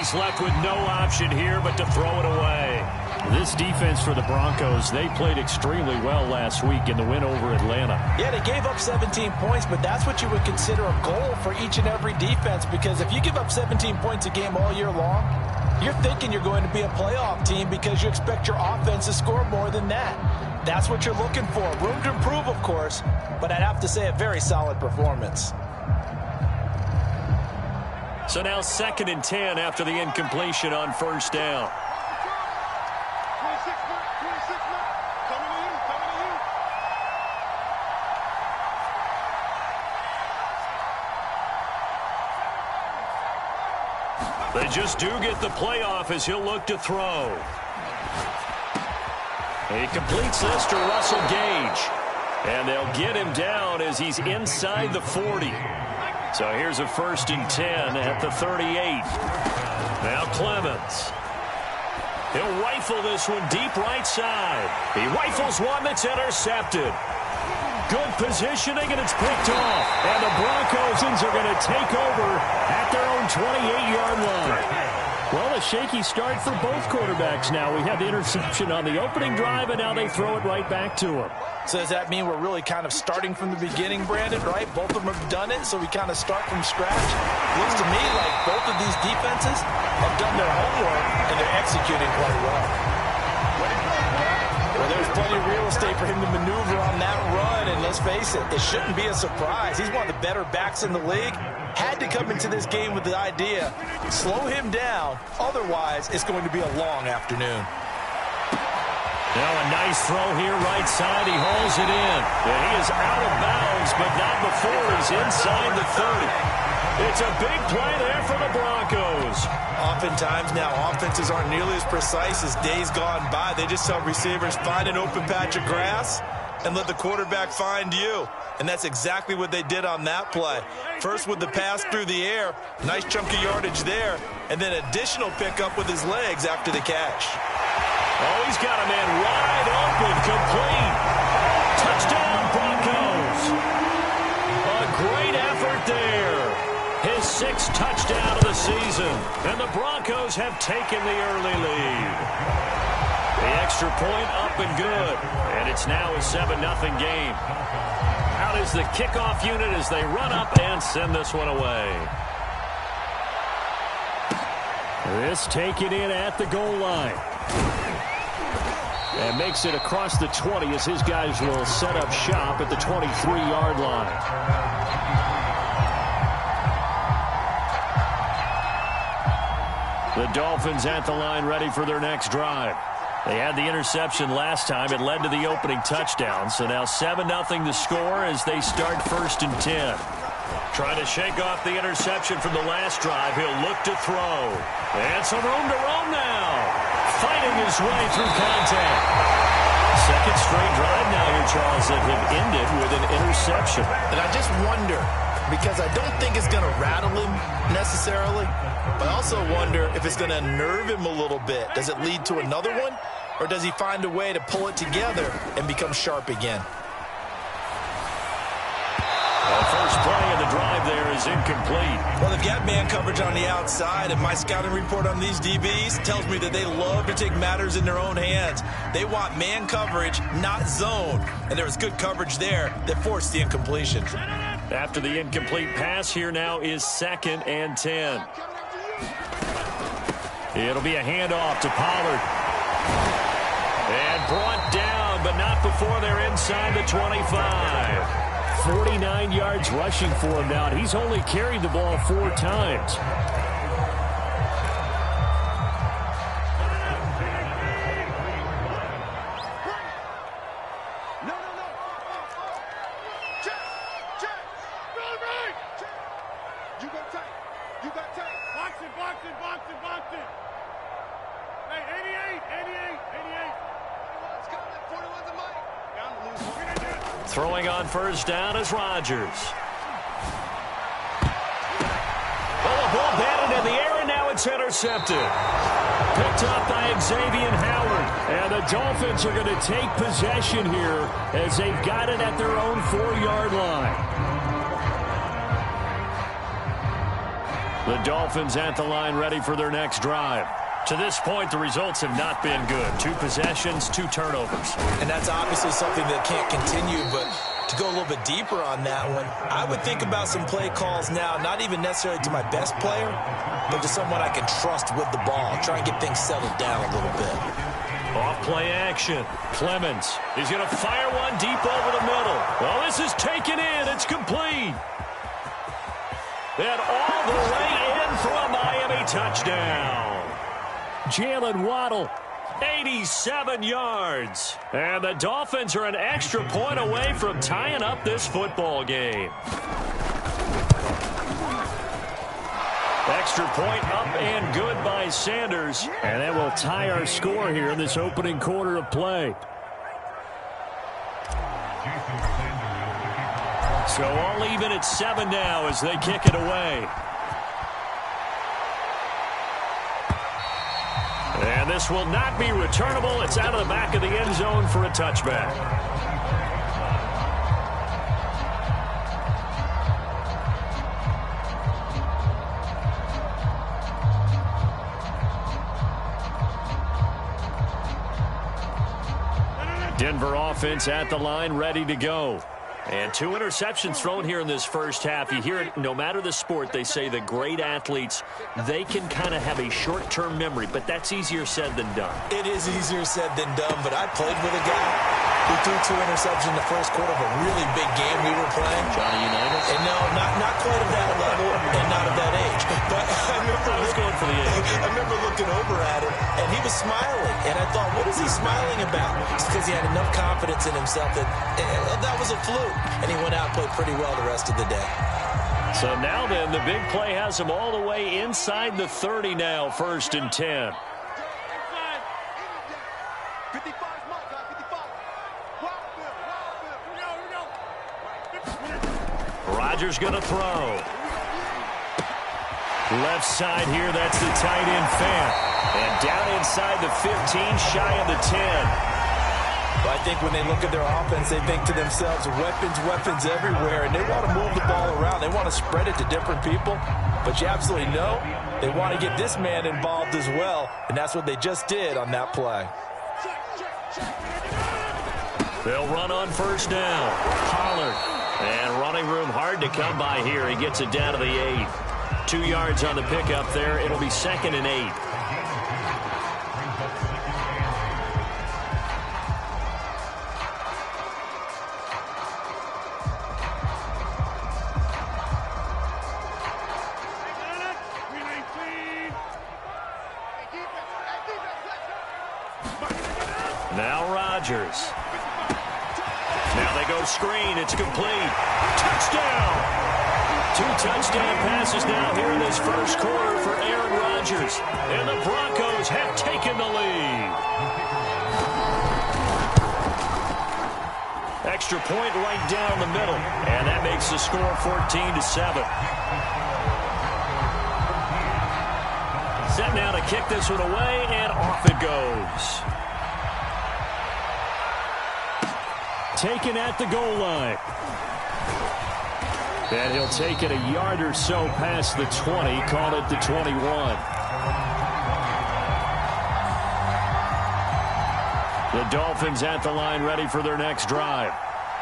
he's left with no option here but to throw it away. This defense for the Broncos, they played extremely well last week in the win over Atlanta. Yeah, they gave up 17 points, but that's what you would consider a goal for each and every defense, because if you give up 17 points a game all year long, you're thinking you're going to be a playoff team because you expect your offense to score more than that. That's what you're looking for. Room to improve, of course, but I'd have to say a very solid performance. So now 2nd and 10 after the incompletion on first down. They just do get the playoff as he'll look to throw. He completes this to Russell Gage. And they'll get him down as he's inside the 40. So here's a 1st and 10 at the 38. Now Clemens. He'll rifle this one deep right side. He rifles one that's intercepted. Good positioning, and it's picked off. And the Broncos are going to take over at their own 28-yard line. Well, a shaky start for both quarterbacks now. We had the interception on the opening drive, and now they throw it right back to him. So does that mean we're really kind of starting from the beginning, Brandon, right? Both of them have done it, so we kind of start from scratch. Looks to me like both of these defenses have done their homework, and they're executing quite well. Well, there's plenty of real estate for him to maneuver on that run, and let's face it, it shouldn't be a surprise. He's one of the better backs in the league. Had to come into this game with the idea, slow him down, otherwise it's going to be a long afternoon. Now a nice throw here right side. He hauls it in. And he is out of bounds, but not before he's inside the 30. It's a big play there for the Broncos. Oftentimes now offenses aren't nearly as precise as days gone by. They just tell receivers, find an open patch of grass and let the quarterback find you. And that's exactly what they did on that play. First with the pass through the air, nice chunk of yardage there, and then additional pickup with his legs after the catch. Oh, he's got a man wide open, complete. Touchdown, Broncos. A great effort there. His 6th touchdown of the season. And the Broncos have taken the early lead. The extra point up and good. And it's now a 7-0 game. Out is the kickoff unit as they run up and send this one away. This taken in at the goal line. And makes it across the 20 as his guys will set up shop at the 23-yard line. The Dolphins at the line ready for their next drive. They had the interception last time. It led to the opening touchdown. So now 7-0 the score as they start 1st and 10. Trying to shake off the interception from the last drive. He'll look to throw. And some room to roam now. Fighting his way through contact. 2nd straight drive now here, Charles, that have ended with an interception. And I just wonder, because I don't think it's going to rattle him necessarily, but I also wonder if it's going to unnerve him a little bit. Does it lead to another one, or does he find a way to pull it together and become sharp again? The first play of the drive there is incomplete. Well, they've got man coverage on the outside, and my scouting report on these DBs tells me that they love to take matters in their own hands. They want man coverage, not zone, and there was good coverage there that forced the incompletion. After the incomplete pass, here now is 2nd and 10. It'll be a handoff to Pollard. And brought down, but not before they're inside the 25. 49 yards rushing for him now, and he's only carried the ball 4 times. Throwing on first down is Rodgers. Well, the ball batted in the air, and now it's intercepted. Picked up by Xavier Howard. And the Dolphins are going to take possession here as they've got it at their own 4-yard line. The Dolphins at the line ready for their next drive. To this point, the results have not been good. 2 possessions, 2 turnovers. And that's obviously something that can't continue, but to go a little bit deeper on that one, I would think about some play calls now, not even necessarily to my best player, but to someone I can trust with the ball. Try and get things settled down a little bit. Off play action. Clemens. He's going to fire one deep over the middle. Well, this is taken in. It's complete. And all the way in for a Miami touchdown. Jalen Waddle, 87 yards. And the Dolphins are an extra point away from tying up this football game. Extra point up and good by Sanders. And that will tie our score here in this opening quarter of play. So all even at 7 now as they kick it away. And this will not be returnable. It's out of the back of the end zone for a touchback. Denver offense at the line, ready to go. And 2 interceptions thrown here in this first half. You hear it, no matter the sport, they say the great athletes, they can kind of have a short-term memory, but that's easier said than done. It is easier said than done, but I played with a guy who threw 2 interceptions in the first quarter of a really big game we were playing. Johnny Unitas? And no, not quite of that level and not of that age. But I was going for the age. I remember looking over at him, and he was smiling. And I thought, what is he smiling about? It's because he had enough confidence in himself that that was a fluke. And he went out and played pretty well the rest of the day. So now then, the big play has him all the way inside the 30 now, 1st and 10. Rodgers going to throw. Left side here, that's the tight end Fant. And down inside the 15, shy of the 10. But I think when they look at their offense, they think to themselves, weapons everywhere, and they want to move the ball around. They want to spread it to different people. But you absolutely know they want to get this man involved as well, and that's what they just did on that play. They'll run on 1st down. Pollard. And running room hard to come by here. He gets it down to the 8. 2 yards on the pickup there. It'll be 2nd and 8. Now Rodgers. Now they go screen. It's complete. Touchdown! 2 touchdown passes now here in this first quarter for Aaron Rodgers. And the Broncos have taken the lead. Extra point right down the middle. And that makes the score 14-7. Set now to kick this one away, and off it goes. Taken at the goal line. And he'll take it a yard or so past the 20, call it the 21. The Dolphins at the line ready for their next drive.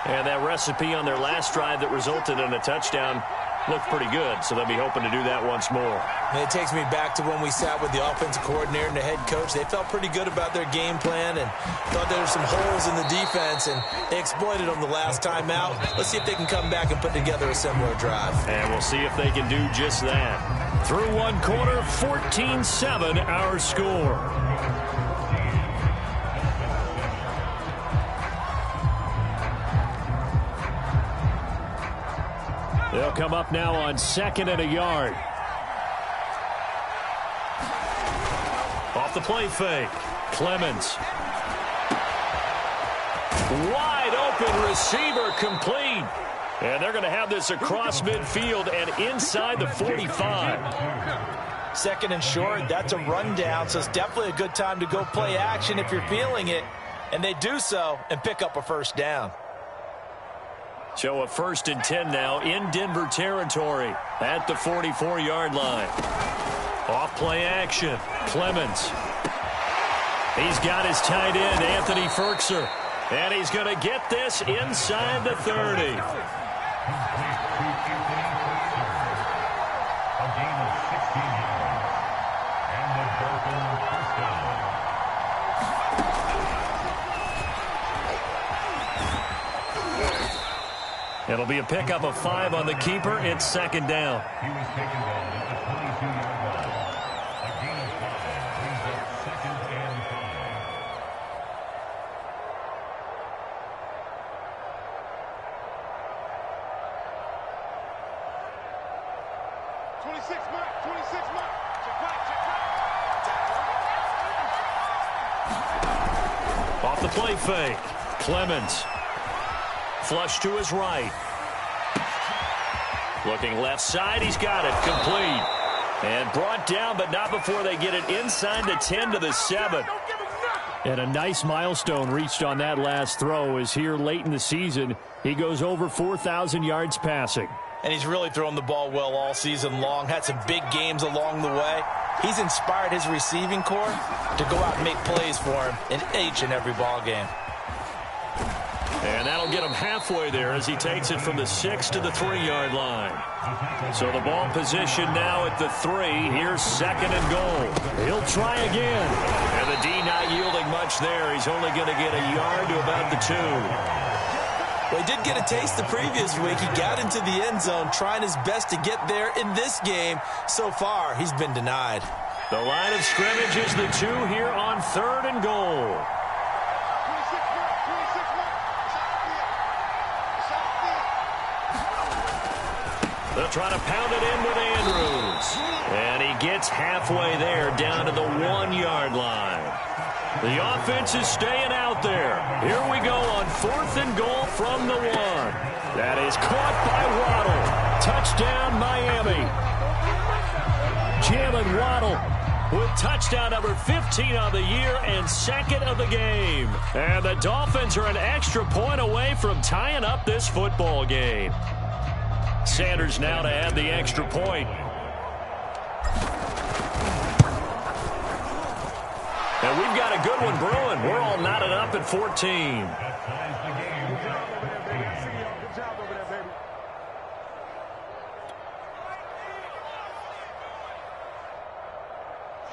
And that recipe on their last drive that resulted in a touchdown looked pretty good, so they'll be hoping to do that once more. And it takes me back to when we sat with the offensive coordinator and the head coach. They felt pretty good about their game plan and thought there were some holes in the defense, and they exploited them the last time out. Let's see if they can come back and put together a similar drive. And we'll see if they can do just that. Through one quarter, 14-7 our score. They'll come up now on 2nd and a yard. Off the play fake. Clemens. Wide open receiver complete. And they're going to have this across midfield and inside the 45. 2nd and short, that's a rundown, so it's definitely a good time to go play action if you're feeling it. And they do so and pick up a 1st down. So a 1st and 10 now in Denver territory at the 44-yard line. Off play action. Clemens. He's got his tight end, Anthony Firkser. And he's going to get this inside the 30. It'll be a pickup of 5 on the keeper. It's 2nd down. He was taken down at the 22-yard line. A gain of 5 brings up 2nd and 5. 26 mark, 26 mark. Check right. Off the play fake. Clemens. Flush to his right. Looking left side. He's got it. Complete. And brought down, but not before they get it inside the 10 to the 7. And a nice milestone reached on that last throw as here late in the season, he goes over 4,000 yards passing. And he's really thrown the ball well all season long. Had some big games along the way. He's inspired his receiving corps to go out and make plays for him in each and every ball game. And that'll get him halfway there as he takes it from the 6 to the 3-yard line. So the ball position now at the 3. Here's 2nd and goal. He'll try again. And the D not yielding much there. He's only going to get a yard to about the 2. Well, he did get a taste the previous week. He got into the end zone trying his best to get there in this game. So far, he's been denied. The line of scrimmage is the 2 here on 3rd and goal. They'll try to pound it in with Andrews. And he gets halfway there down to the 1-yard line. The offense is staying out there. Here we go on 4th and goal from the 1. That is caught by Waddle. Touchdown, Miami. Jalen Waddle with touchdown number 15 of the year and 2nd of the game. And the Dolphins are an extra point away from tying up this football game. Sanders now to add the extra point. And we've got a good one brewing. We're all knotted up at 14. That ties the game. Good job over there, baby.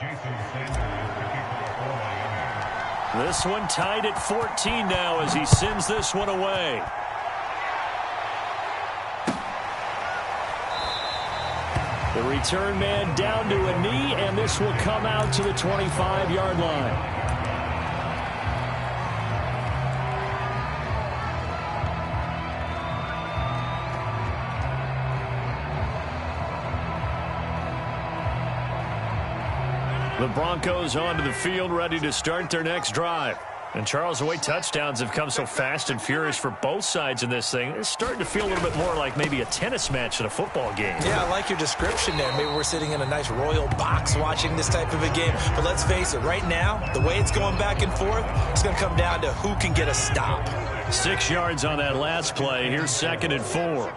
Jason Sanders to kick the ball in. This one tied at 14 now as he sends this one away. The return man down to a knee, and this will come out to the 25-yard line. The Broncos onto the field, ready to start their next drive. And, Charles, the way touchdowns have come so fast and furious for both sides in this thing, it's starting to feel a little bit more like maybe a tennis match than a football game. Yeah, I like your description there. Maybe we're sitting in a nice royal box watching this type of a game. But let's face it, right now, the way it's going back and forth, it's going to come down to who can get a stop. 6 yards on that last play. Here's 2nd and 4.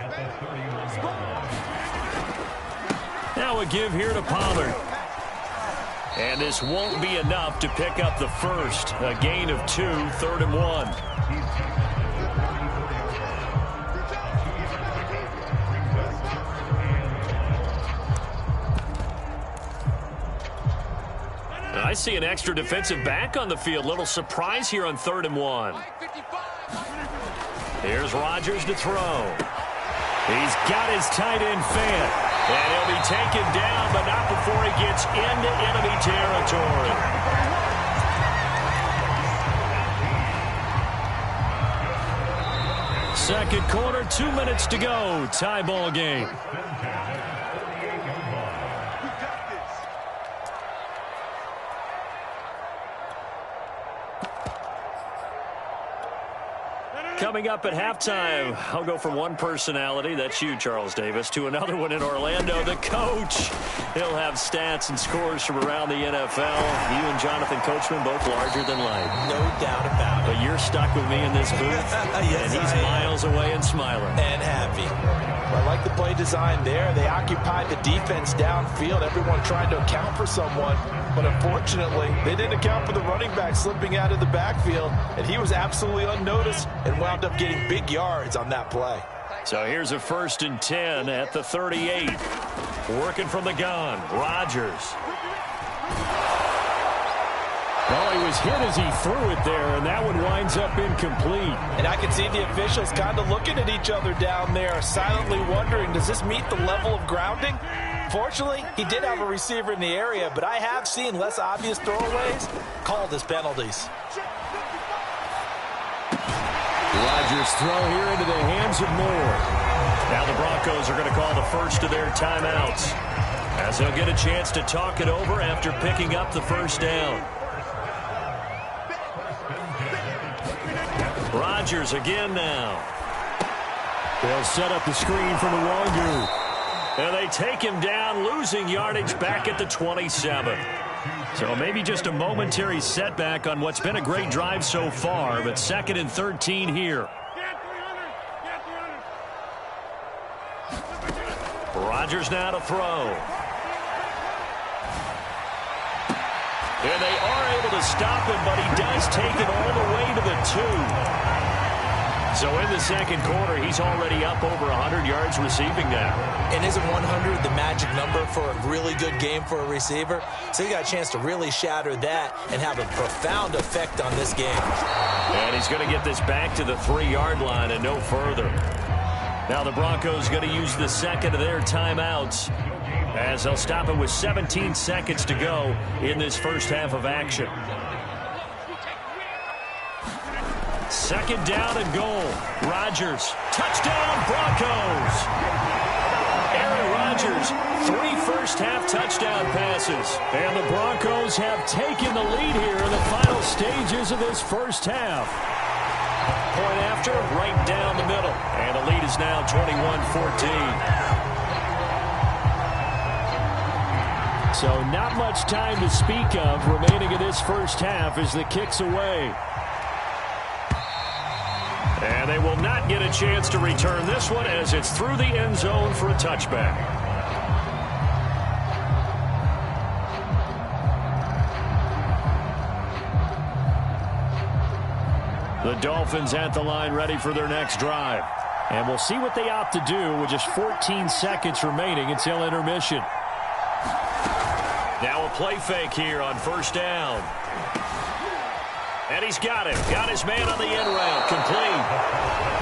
Now a give here to Pollard. And this won't be enough to pick up the first. A gain of 2, 3rd and 1. I see an extra defensive back on the field. Little surprise here on 3rd and 1. Here's Rodgers to throw. He's got his tight end Fant. And he'll be taken down, but not before he gets into enemy territory. Second quarter, 2 minutes to go. Tie ball game. Coming up at halftime, I'll go from one personality, that's you, Charles Davis, to another one in Orlando, the coach. He'll have stats and scores from around the NFL. You and Jonathan Coachman, both larger than life. No doubt about it. But you're stuck with me in this booth, Yes, and he's miles away and smiling. And happy. I like the play design there. They occupied the defense downfield, everyone trying to account for someone. But unfortunately, they didn't account for the running back slipping out of the backfield, and he was absolutely unnoticed and wound up getting big yards on that play. So here's a 1st and 10 at the 38. Working from the gun, Rodgers. Well, he was hit as he threw it there, and that one winds up incomplete. And I can see the officials kind of looking at each other down there, silently wondering, does this meet the level of grounding? Fortunately, he did have a receiver in the area, but I have seen less obvious throwaways called as penalties. Rodgers' throw here into the hands of Moore. Now the Broncos are going to call the first of their timeouts, as they'll get a chance to talk it over after picking up the first down. Rodgers again now. They'll set up the screen for Nwangu. And they take him down, losing yardage back at the 27. So maybe just a momentary setback on what's been a great drive so far, but 2nd and 13 here. Rodgers now to throw. And they are able to stop him, but he does take it all the way to the 2. So in the second quarter, he's already up over 100 yards receiving now. And isn't 100 the magic number for a really good game for a receiver? So he got a chance to really shatter that and have a profound effect on this game. And he's going to get this back to the 3-yard line and no further. Now the Broncos going to use the second of their timeouts, as they'll stop it with 17 seconds to go in this first half of action. 2nd down and goal. Rodgers. Touchdown, Broncos. Aaron Rodgers, 3 first-half touchdown passes. And the Broncos have taken the lead here in the final stages of this first half. Point after, right down the middle. And the lead is now 21-14. So not much time to speak of remaining in this first half as the kick's away. And they will not get a chance to return this one as it's through the end zone for a touchback. The Dolphins at the line ready for their next drive. And we'll see what they opt to do with just 14 seconds remaining until intermission. Now a play fake here on 1st down. And he's got him. Got his man on the end route. Complete.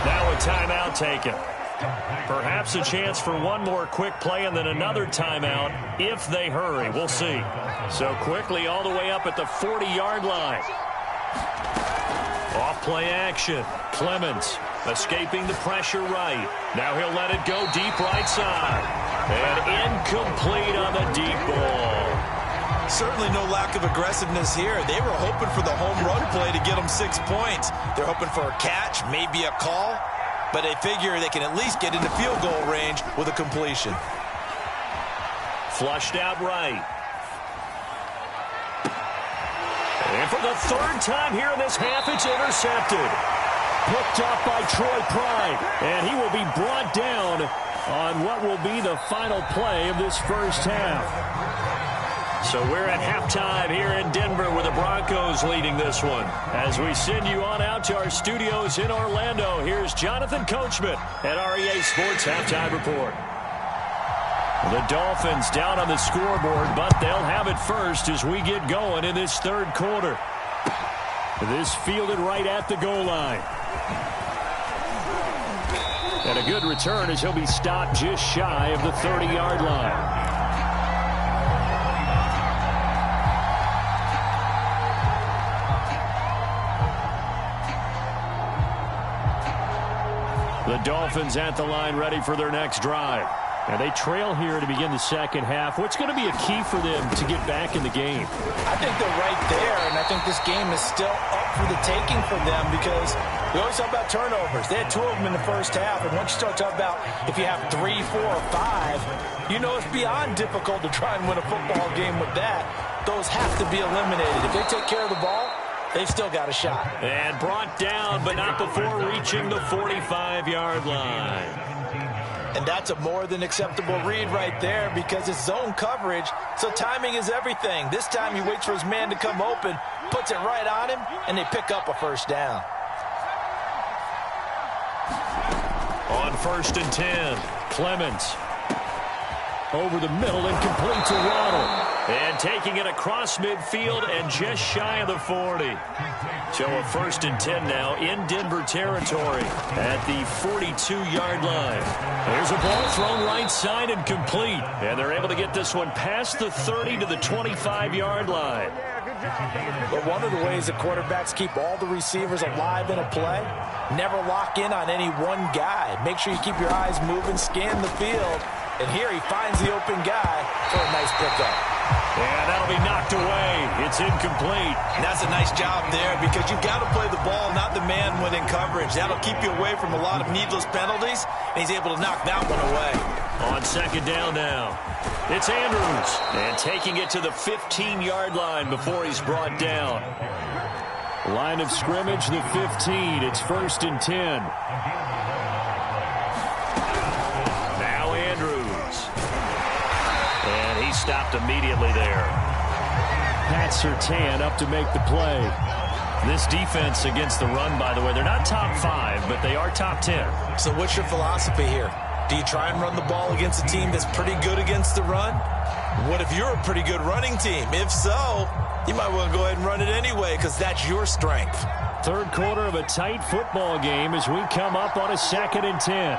Now a timeout taken. Perhaps a chance for one more quick play and then another timeout if they hurry. We'll see. So quickly all the way up at the 40-yard line. Off play action. Clemens escaping the pressure right. Now he'll let it go deep right side. And incomplete on the deep ball. Certainly no lack of aggressiveness here. They were hoping for the home run play to get them 6 points. They're hoping for a catch, maybe a call, but they figure they can at least get into field goal range with a completion. Flushed out right. And for the 3rd time here in this half, it's intercepted. Picked up by Troy Pride, and he will be brought down on what will be the final play of this first half. So we're at halftime here in Denver with the Broncos leading this one. As we send you on out to our studios in Orlando, here's Jonathan Coachman at REA Sports Halftime Report. The Dolphins down on the scoreboard, but they'll have it first as we get going in this 3rd quarter. This fielded right at the goal line. And a good return as he'll be stopped just shy of the 30-yard line. The Dolphins at the line ready for their next drive. And they trail here to begin the second half. What's going to be a key for them to get back in the game? I think they're right there, and I think this game is still up for the taking for them because we always talk about turnovers. They had 2 of them in the first half, and once you start talking about if you have 3, 4, or 5, you know it's beyond difficult to try and win a football game with that. Those have to be eliminated. If they take care of the ball, they've still got a shot. And brought down, but not before reaching the 45-yard line. And that's a more than acceptable read right there because it's zone coverage, so timing is everything. This time he waits for his man to come open, puts it right on him, and they pick up a first down. On 1st and 10, Clemens. Over the middle and complete to Waddle. And taking it across midfield and just shy of the 40. So a 1st and 10 now in Denver territory at the 42-yard line. There's a ball thrown right side and complete. And they're able to get this one past the 30 to the 25-yard line. But one of the ways that quarterbacks keep all the receivers alive in a play, never lock in on any one guy. Make sure you keep your eyes moving, scan the field. And here he finds the open guy for a nice pickup. And that'll be knocked away. It's incomplete. And that's a nice job there because you've got to play the ball, not the man when in coverage. That'll keep you away from a lot of needless penalties, and he's able to knock that one away. On 2nd down now, it's Andrews. And taking it to the 15-yard line before he's brought down. Line of scrimmage, the 15. It's 1st and 10. Now Andrews. And he stopped immediately there. Pat Surtain up to make the play. This defense against the run, by the way, they're not top 5, but they are top 10. So what's your philosophy here? Do you try and run the ball against a team that's pretty good against the run? What if you're a pretty good running team? If so, you might want to go ahead and run it anyway because that's your strength. 3rd quarter of a tight football game as we come up on a 2nd and 10.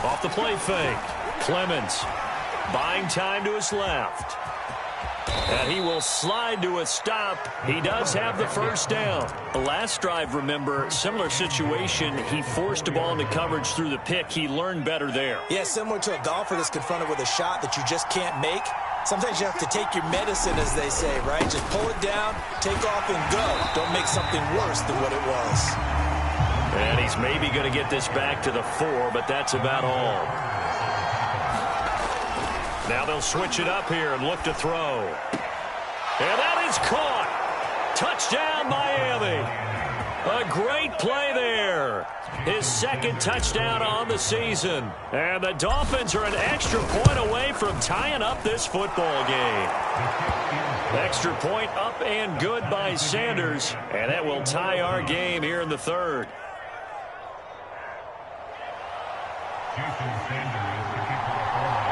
Off the play fake. Clemens buying time to his left. And he will slide to a stop. He does have the first down. The last drive, remember, similar situation. He forced a ball into coverage through the pick. He learned better there. Yeah, similar to a golfer that's confronted with a shot that you just can't make. Sometimes you have to take your medicine, as they say, right? Just pull it down, take off, and go. Don't make something worse than what it was. And he's maybe going to get this back to the 4, but that's about all. Now they'll switch it up here and look to throw. And that is caught. Touchdown, Miami. A great play there. His 2nd touchdown on the season. And the Dolphins are an extra point away from tying up this football game. Extra point up and good by Sanders. And that will tie our game here in the 3rd. Jason Sanders, the kickoff.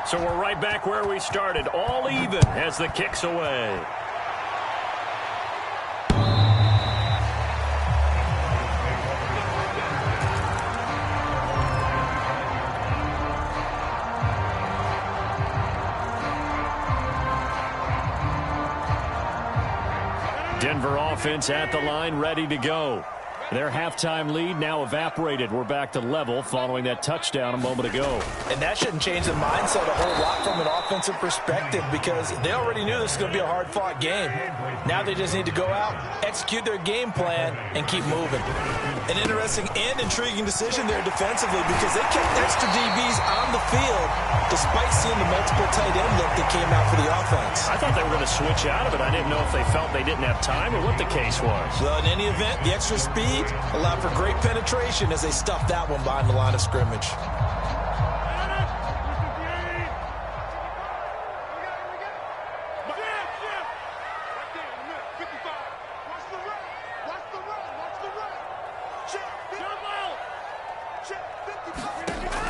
So we're right back where we started, all even as the kick's away. Denver offense at the line, ready to go. Their halftime lead now evaporated. We're back to level following that touchdown a moment ago. And that shouldn't change the mindset a whole lot from an offensive perspective because they already knew this was going to be a hard-fought game. Now they just need to go out, execute their game plan, and keep moving. An interesting and intriguing decision there defensively because they kept extra DBs on the field despite seeing the multiple tight end look that came out for the offense. I thought they were going to switch out of it. I didn't know if they felt they didn't have time or what the case was. Well, in any event, the extra speed allowed for great penetration as they stuffed that one behind the line of scrimmage.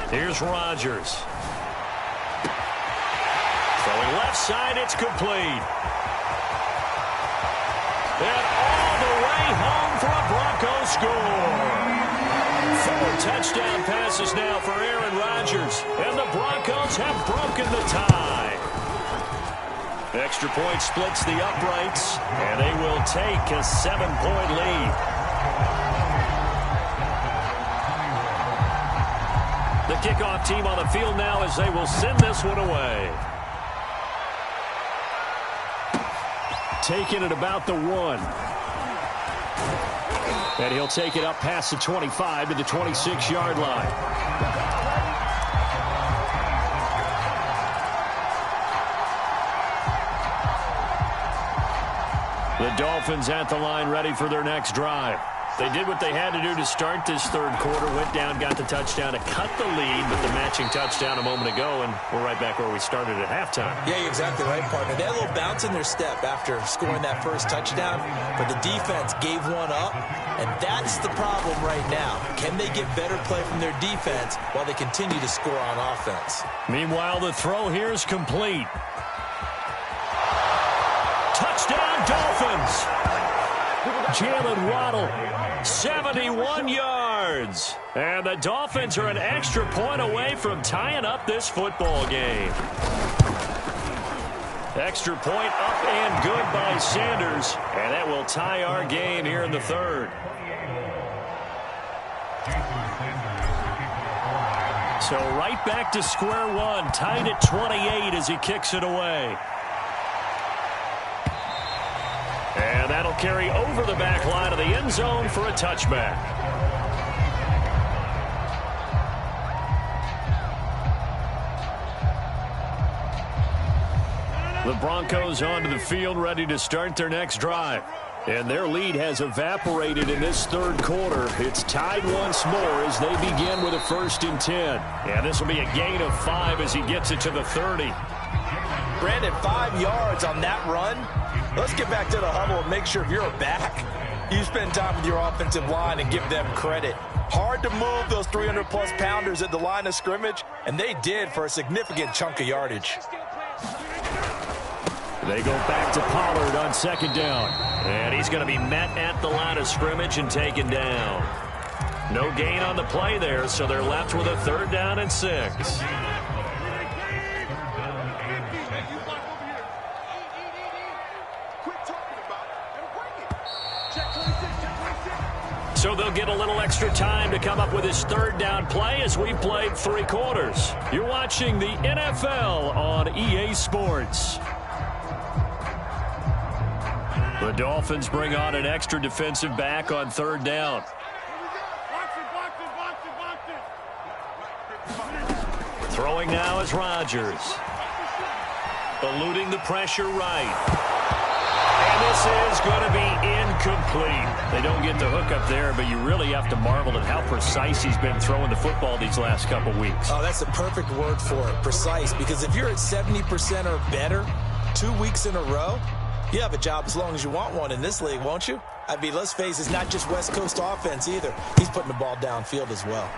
Here's Rodgers. Throwing left side, it's complete. And all the way home for a Broncos score. 4 touchdown passes now for Aaron Rodgers. And the Broncos have broken the tie. Extra point splits the uprights, and they will take a 7-point lead. The kickoff team on the field now as they will send this one away. Taking it about the 1. And he'll take it up past the 25 to the 26-yard line. The Dolphins at the line ready for their next drive. They did what they had to do to start this third quarter, went down, got the touchdown to cut the lead, but the matching touchdown a moment ago, and we're right back where we started at halftime. Yeah, you're exactly right, partner. They had a little bounce in their step after scoring that first touchdown, but the defense gave one up, and that's the problem right now. Can they get better play from their defense while they continue to score on offense? Meanwhile, the throw here is complete. Touchdown, Dolphins! Jalen Waddle, 71 yards. And the Dolphins are an extra point away from tying up this football game. Extra point up and good by Sanders. And that will tie our game here in the third. So right back to square one, tied at 28 as he kicks it away. And that'll carry over the back line of the end zone for a touchback. The Broncos onto the field ready to start their next drive. And their lead has evaporated in this third quarter. It's tied once more as they begin with a 1st and 10. And this will be a gain of 5 as he gets it to the 30. Brandon, 5 yards on that run. Let's get back to the huddle and make sure if you're a back, you spend time with your offensive line and give them credit. Hard to move those 300-plus pounders at the line of scrimmage, and they did for a significant chunk of yardage. They go back to Pollard on 2nd down. And he's going to be met at the line of scrimmage and taken down. No gain on the play there, so they're left with a 3rd down and 6. So they'll get a little extra time to come up with his 3rd down play as we've played 3 quarters. You're watching the NFL on EA Sports. The Dolphins bring on an extra defensive back on 3rd down. Throwing now is Rodgers. Eluding the pressure right. And this is going to be incomplete. They don't get the hook up there, but you really have to marvel at how precise he's been throwing the football these last couple weeks. Oh, that's the perfect word for it, precise, because if you're at 70% or better 2 weeks in a row, you have a job as long as you want one in this league, won't you? I mean, let's face it, it's not just West Coast offense either. He's putting the ball downfield as well.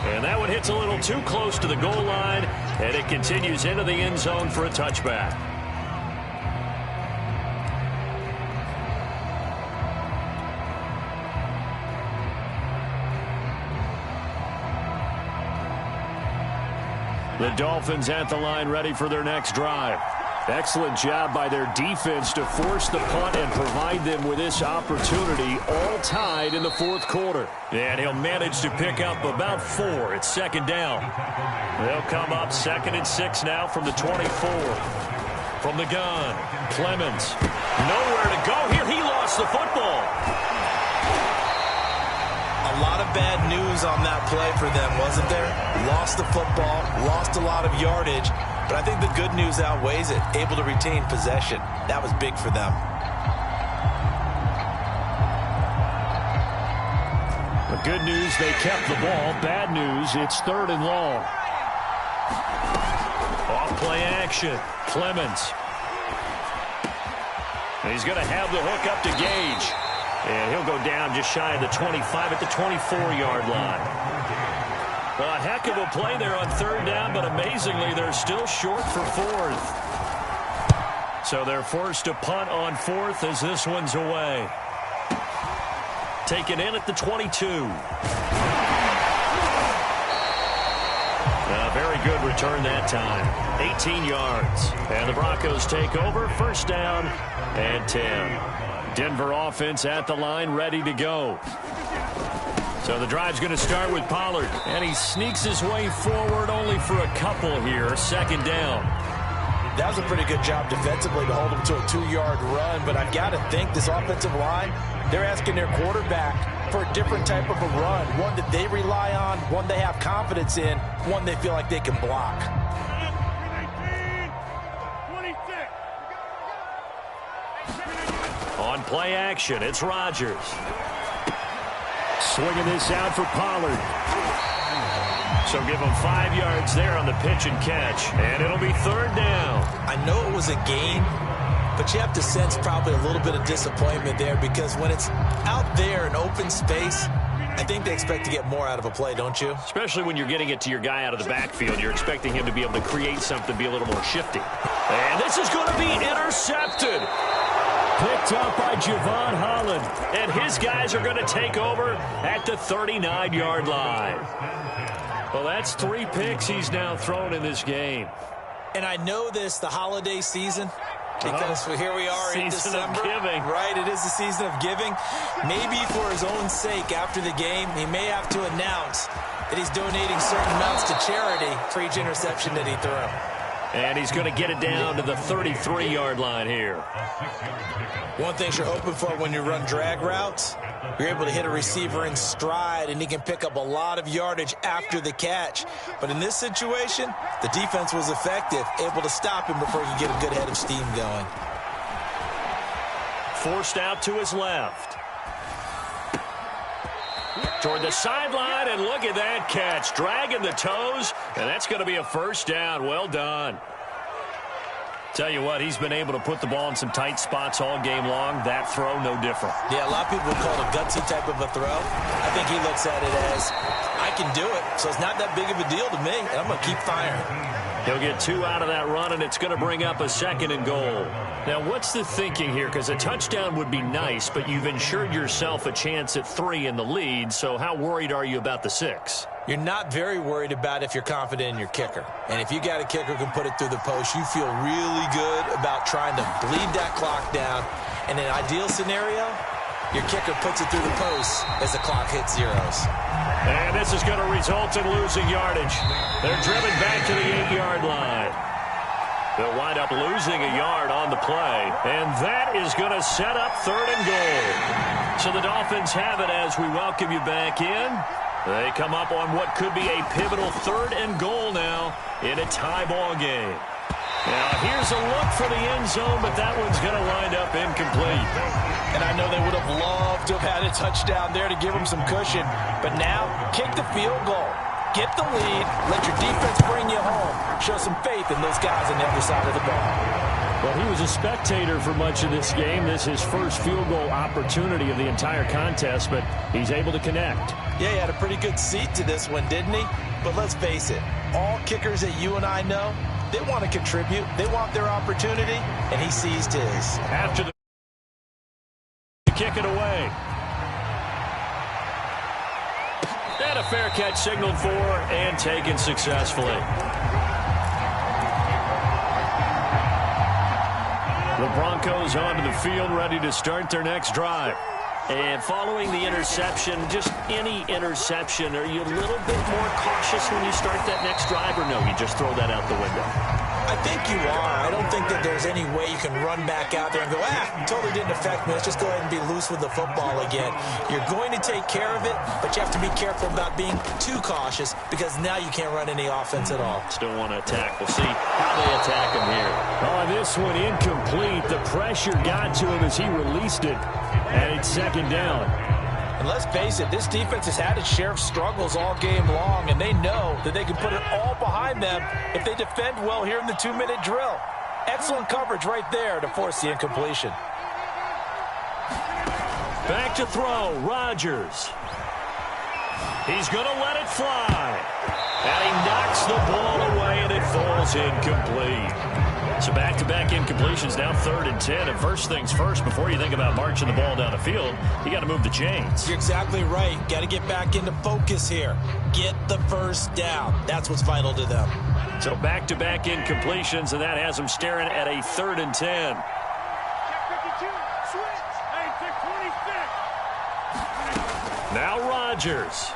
And that one hits a little too close to the goal line, and it continues into the end zone for a touchback. The Dolphins at the line ready for their next drive. Excellent job by their defense to force the punt and provide them with this opportunity, all tied in the 4th quarter. And he'll manage to pick up about 4 at 2nd down. They'll come up 2nd and 6 now from the 24. From the gun, Clemens. Nowhere to go here. He lost the football. A lot of bad news on that play for them, wasn't there? Lost the football, lost a lot of yardage. But I think the good news outweighs it. Able to retain possession. That was big for them. The good news, they kept the ball. Bad news, it's 3rd and long. Off play action. Clemens. And he's going to have the hook up to Gage. And he'll go down just shy of the 25 at the 24-yard line. A heck of a play there on 3rd down, but amazingly, they're still short for 4th. So they're forced to punt on 4th as this one's away. Taken in at the 22. A very good return that time. 18 yards. And the Broncos take over. First down and 10. Denver offense at the line, ready to go. So the drive's going to start with Pollard. And he sneaks his way forward only for a couple here. Second down. That was a pretty good job defensively to hold him to a 2-yard run. But I've got to think this offensive line, they're asking their quarterback for a different type of a run. One that they rely on, one they have confidence in, one they feel like they can block. 26. On play action, it's Rodgers. Swinging this out for Pollard. So give him 5 yards there on the pitch and catch. And it'll be third down. I know it was a gain, but you have to sense probably a little bit of disappointment there because when it's out there in open space, I think they expect to get more out of a play, don't you? Especially when you're getting it to your guy out of the backfield. You're expecting him to be able to create something, be a little more shifty. And this is going to be intercepted. Picked up by Javon Holland. And his guys are going to take over at the 39-yard line. Well, that's 3 picks he's now thrown in this game. And I know this, the holiday season, because here we are in December. Season of giving. Right, it is the season of giving. Maybe for his own sake after the game, he may have to announce that he's donating certain amounts to charity for each interception that he threw. And he's going to get it down to the 33-yard line here. One thing you're hoping for when you run drag routes, you're able to hit a receiver in stride, and he can pick up a lot of yardage after the catch. But in this situation, the defense was effective, able to stop him before he could get a good head of steam going. Forced out to his left. Toward the sideline, and look at that catch. Dragging the toes, and that's going to be a first down. Well done. Tell you what, he's been able to put the ball in some tight spots all game long. That throw, no different. Yeah, a lot of people call it a gutsy type of a throw. I think he looks at it as, I can do it, so it's not that big of a deal to me, and I'm going to keep firing. He'll get 2 out of that run, and it's going to bring up a 2nd and goal. Now, what's the thinking here? Because a touchdown would be nice, but you've ensured yourself a chance at 3 in the lead, so how worried are you about the 6? You're not very worried about if you're confident in your kicker. And if you got a kicker who can put it through the post, you feel really good about trying to bleed that clock down. In an ideal scenario, your kicker puts it through the post as the clock hits zeros. And this is going to result in losing yardage. They're driven back to the 8-yard line. They'll wind up losing a yard on the play. And that is going to set up 3rd and goal. So the Dolphins have it as we welcome you back in. They come up on what could be a pivotal 3rd and goal now in a tie ball game. Now here's a look for the end zone, but that one's going to wind up incomplete. And I know they would have loved to have had a touchdown there to give them some cushion. But now, kick the field goal. Get the lead. Let your defense bring you home. Show some faith in those guys on the other side of the ball. Well, he was a spectator for much of this game. This is his first field goal opportunity of the entire contest, but he's able to connect. Yeah, he had a pretty good seat to this one, didn't he? But let's face it, all kickers that you and I know, they want to contribute. They want their opportunity, and he seized his. After the kick it away. And a fair catch signaled for and taken successfully. The Broncos onto the field, ready to start their next drive. And following the interception, just any interception, are you a little bit more cautious when you start that next drive, or no, you just throw that out the window? I think you are. I don't think that there's any way you can run back out there and go, totally didn't affect me. Let's just go ahead and be loose with the football again. You're going to take care of it, but you have to be careful about being too cautious because now you can't run any offense at all. Still want to attack. We'll see how they attack him here. Oh, this one incomplete. The pressure got to him as he released it, and it's 2nd down. And let's face it, this defense has had its share of struggles all game long, and they know that they can put it all behind them if they defend well here in the 2-minute drill. Excellent coverage right there to force the incompletion. Back to throw, Rodgers. He's going to let it fly. And he knocks the ball away, and it falls incomplete. So back-to-back incompletions, now 3rd and 10. And first things first, before you think about marching the ball down the field, you got to move the chains. You're exactly right. Got to get back into focus here. Get the first down. That's what's vital to them. So back-to-back incompletions, and that has them staring at a 3rd and 10. Check 52. Switch. Hey, check 26. Now Rodgers.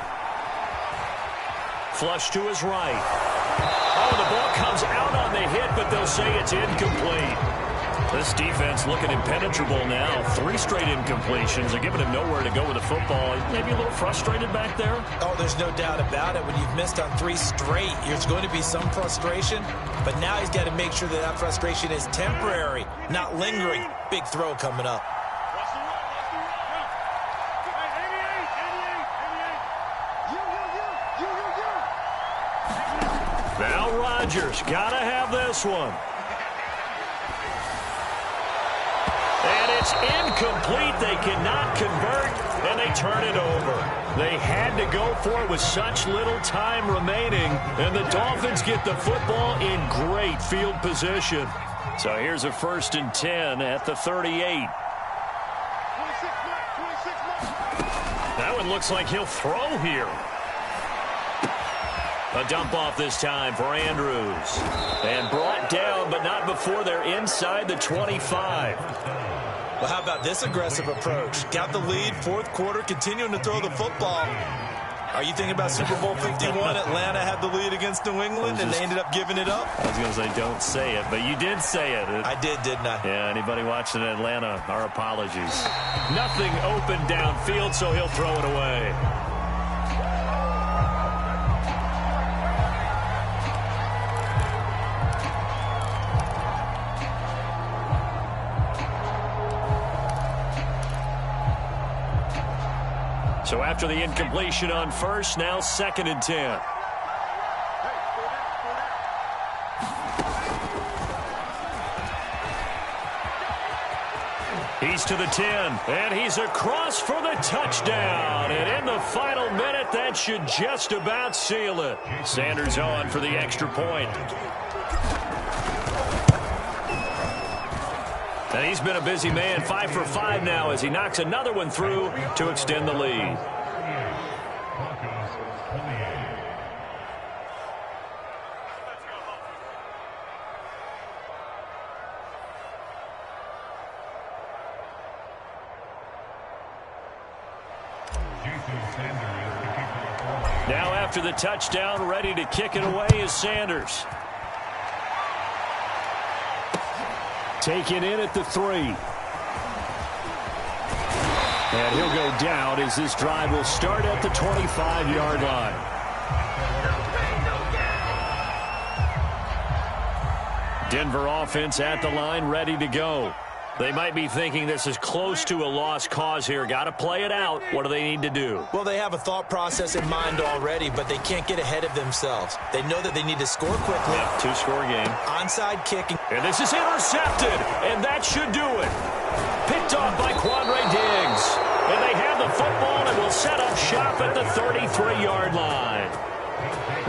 Flush to his right. Oh, the ball comes out on the hit, but they'll say it's incomplete. This defense looking impenetrable now. 3 straight incompletions. They're giving him nowhere to go with the football. Maybe a little frustrated back there. Oh, there's no doubt about it. When you've missed on 3 straight, there's going to be some frustration. But now he's got to make sure that that frustration is temporary, not lingering. Big throw coming up. Now Rodgers, gotta have this one. And it's incomplete. They cannot convert, and they turn it over. They had to go for it with such little time remaining, and the Dolphins get the football in great field position. So here's a 1st and 10 at the 38. That one looks like he'll throw here. A dump off this time for Andrews. And brought down, but not before they're inside the 25. Well, how about this aggressive approach? Got the lead, 4th quarter, continuing to throw the football. Are you thinking about Super Bowl 51? Atlanta had the lead against New England, and they ended up giving it up? I was going to say, don't say it, but you did say it. I did, didn't I? Yeah, anybody watching Atlanta, our apologies. Nothing open downfield, so he'll throw it away. So after the incompletion on first, now 2nd and 10. He's to the 10, and he's across for the touchdown. And in the final minute, that should just about seal it. Sanders on for the extra point. And he's been a busy man, 5 for 5 now as he knocks another one through to extend the lead. Now after the touchdown, ready to kick it away is Sanders. Taken in at the 3. And he'll go down as this drive will start at the 25-yard line. Denver offense at the line, ready to go. They might be thinking this is close to a lost cause here. Got to play it out. What do they need to do? Well, they have a thought process in mind already, but they can't get ahead of themselves. They know that they need to score quickly. Yeah, 2-score game. Onside kicking. And this is intercepted, and that should do it. Picked off by Quandre Diggs. And they have the football and will set up shop at the 33-yard line.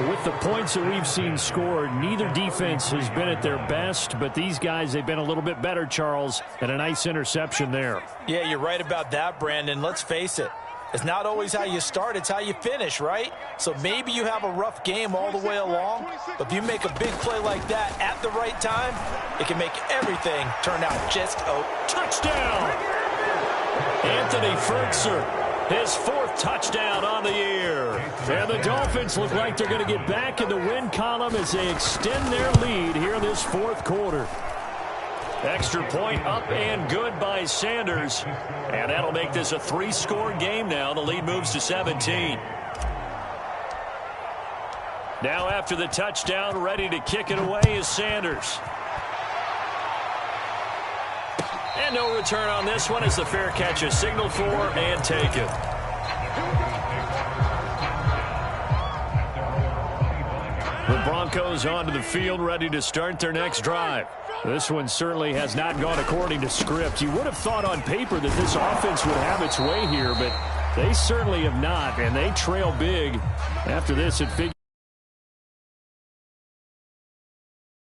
With the points that we've seen scored, neither defense has been at their best, but these guys, they've been a little bit better, Charles, and a nice interception there. Yeah, you're right about that, Brandon. Let's face it. It's not always how you start, it's how you finish, right? So maybe you have a rough game all the way along, but if you make a big play like that at the right time, it can make everything turn out just touchdown! Anthony Fertzer, his 4th touchdown on the year. And the Dolphins look like they're going to get back in the win column as they extend their lead here in this 4th quarter. Extra point up and good by Sanders. And that'll make this a 3-score game now. The lead moves to 17. Now after the touchdown, ready to kick it away is Sanders. And no return on this one as the fair catch is signaled for and taken. The Broncos onto the field, ready to start their next drive. This one certainly has not gone according to script. You would have thought on paper that this offense would have its way here, but they certainly have not, and they trail big after this at figure.